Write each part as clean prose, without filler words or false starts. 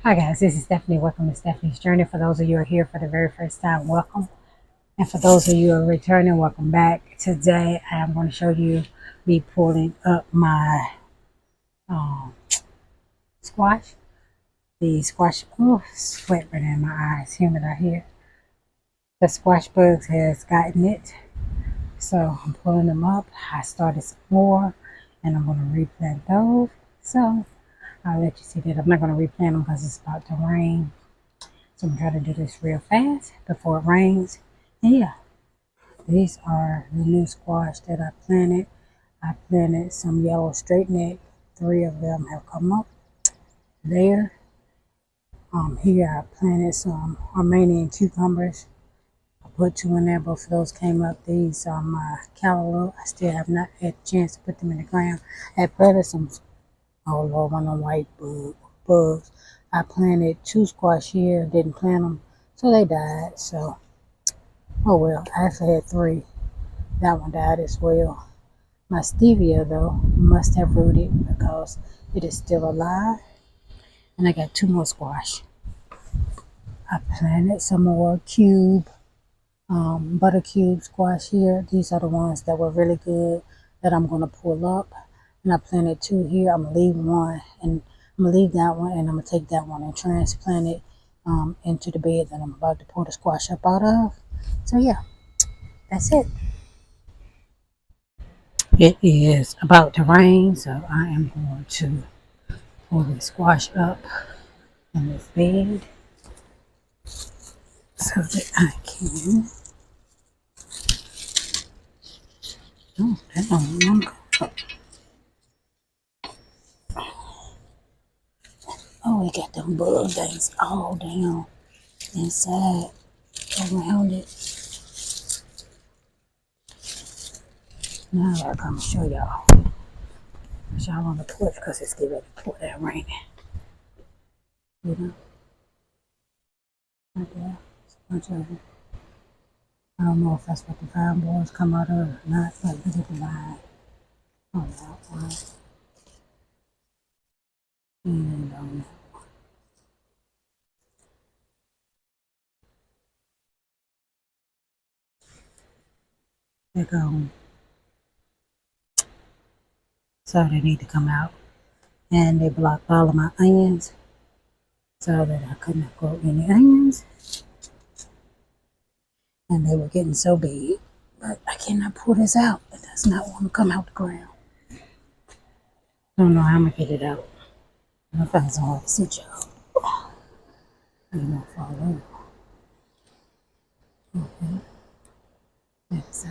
Hi guys, this is Stephanie. Welcome to Stephanie's Journey. For those of you who are here for the very first time, welcome. And for those of you who are returning, welcome back. Today I am going to show you me pulling up my squash. The squash, oh, sweat running in my eyes, humid out here. The squash bugs has gotten it. So I'm pulling them up. I started some more and I'm going to replant those. So I'll let you see that. I'm not going to replant them because it's about to rain. So I'm trying to do this real fast before it rains. And yeah, these are the new squash that I planted. I planted some yellow straight neck. 3 of them have come up there. Here I planted some Armenian cucumbers. I put 2 in there. Both of those came up. These are my callaloo. I still have not had a chance to put them in the ground. I planted some, oh Lord, one of them white bugs. I planted 2 squash here. Didn't plant them, so they died. So, oh well. I actually had 3. That one died as well. My stevia, though, must have rooted because it is still alive. And I got 2 more squash. I planted some more butter cube squash here. These are the ones that were really good that I'm going to pull up. And I planted 2 here. I'm going to leave one. And I'm going to leave that one. And I'm going to take that one and transplant it into the bed that I'm about to pull the squash up out of. So, yeah, that's it. It is about to rain, so I am going to pull the squash up in this bed so that I can. Oh, that don't remember. Oh, we got them bug things all down inside around it. Now I gotta come show y'all. Y'all on the porch because it's getting ready to pour that rain. You know, right there. It's a bunch of them. I don't know if that's what the fine boys come out of or not, but look at the line on that one. And on that. They're gone. So they need to come out. And they blocked all of my onions so that I could not grow any onions. And they were getting so big. But I cannot pull this out. It does not want to come out the ground. I don't know how I'm going to get it out. I don't know if it's hard to sit y'all. You won't fall over. Okay. Like so.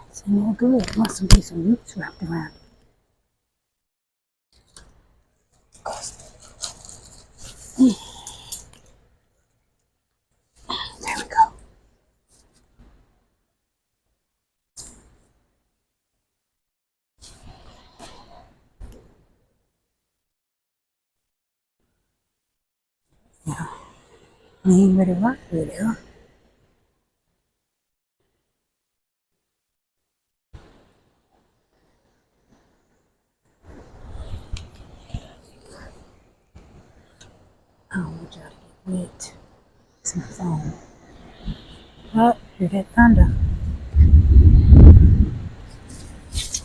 It's no good. It must be some roots wrapped around it. There we go. Yeah. I ain't ready to rock with it, huh? I don't want y'all to get wet. It's my phone. Oh, hear that thunder. It's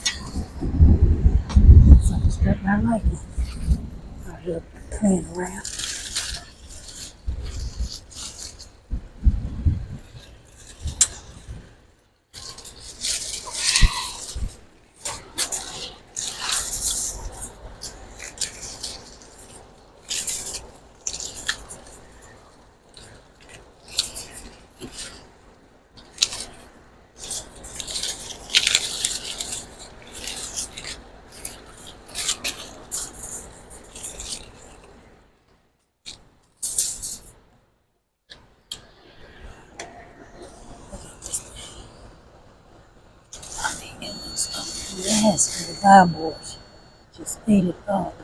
like a struck by lightning. Out here playing around. Yes, the Bibles just ate it up.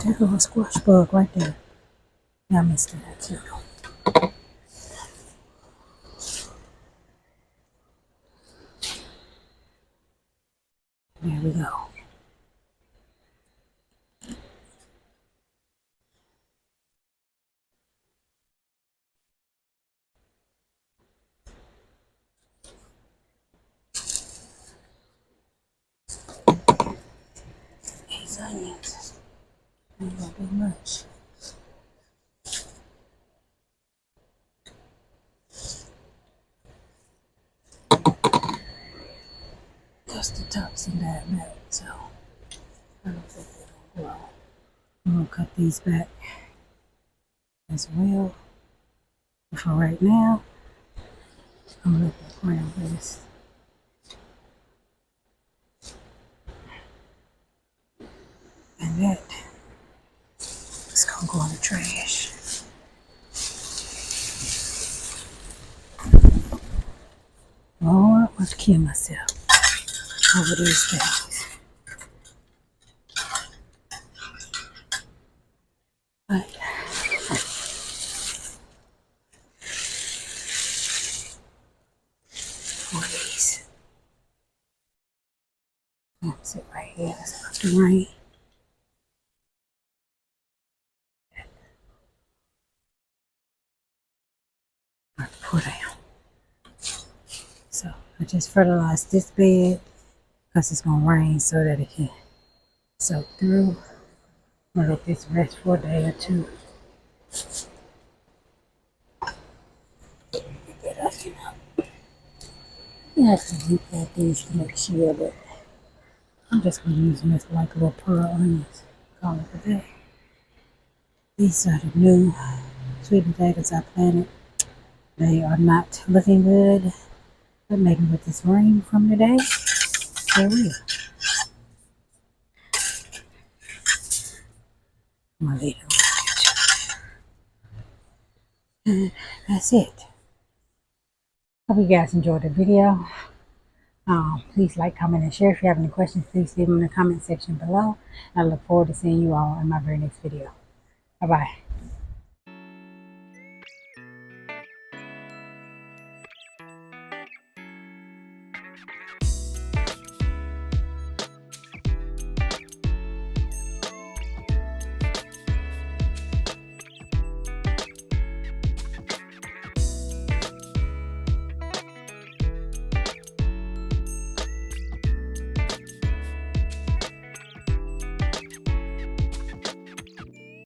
There goes a squash bug right there. Yeah, I missed that too. There we go. These onions ain't gonna be much. Because the top's in that back, so I don't think they're gonna grow. I'm gonna cut these back as well. But for right now, I'm gonna let that ground rest. And that is gonna go in the trash. Lord, I'm about to kill myself over these things. But for these, I'm gonna sit right here. It's about to rain. I'm about to pour down. So I just fertilized this bed because it's gonna rain so that it can soak through. I'm gonna let this rest for a day or two. Yeah, I can replant these next year, but I'm just gonna use them as like little pearl onions. Call it a day. These are the new sweet potatoes I planted. They are not looking good, but maybe with this rain from today, they will. I'm gonna leave them. And that's it. Hope you guys enjoyed the video. Please like, comment, and share. If you have any questions, please leave them in the comment section below. I look forward to seeing you all in my very next video. Bye-bye.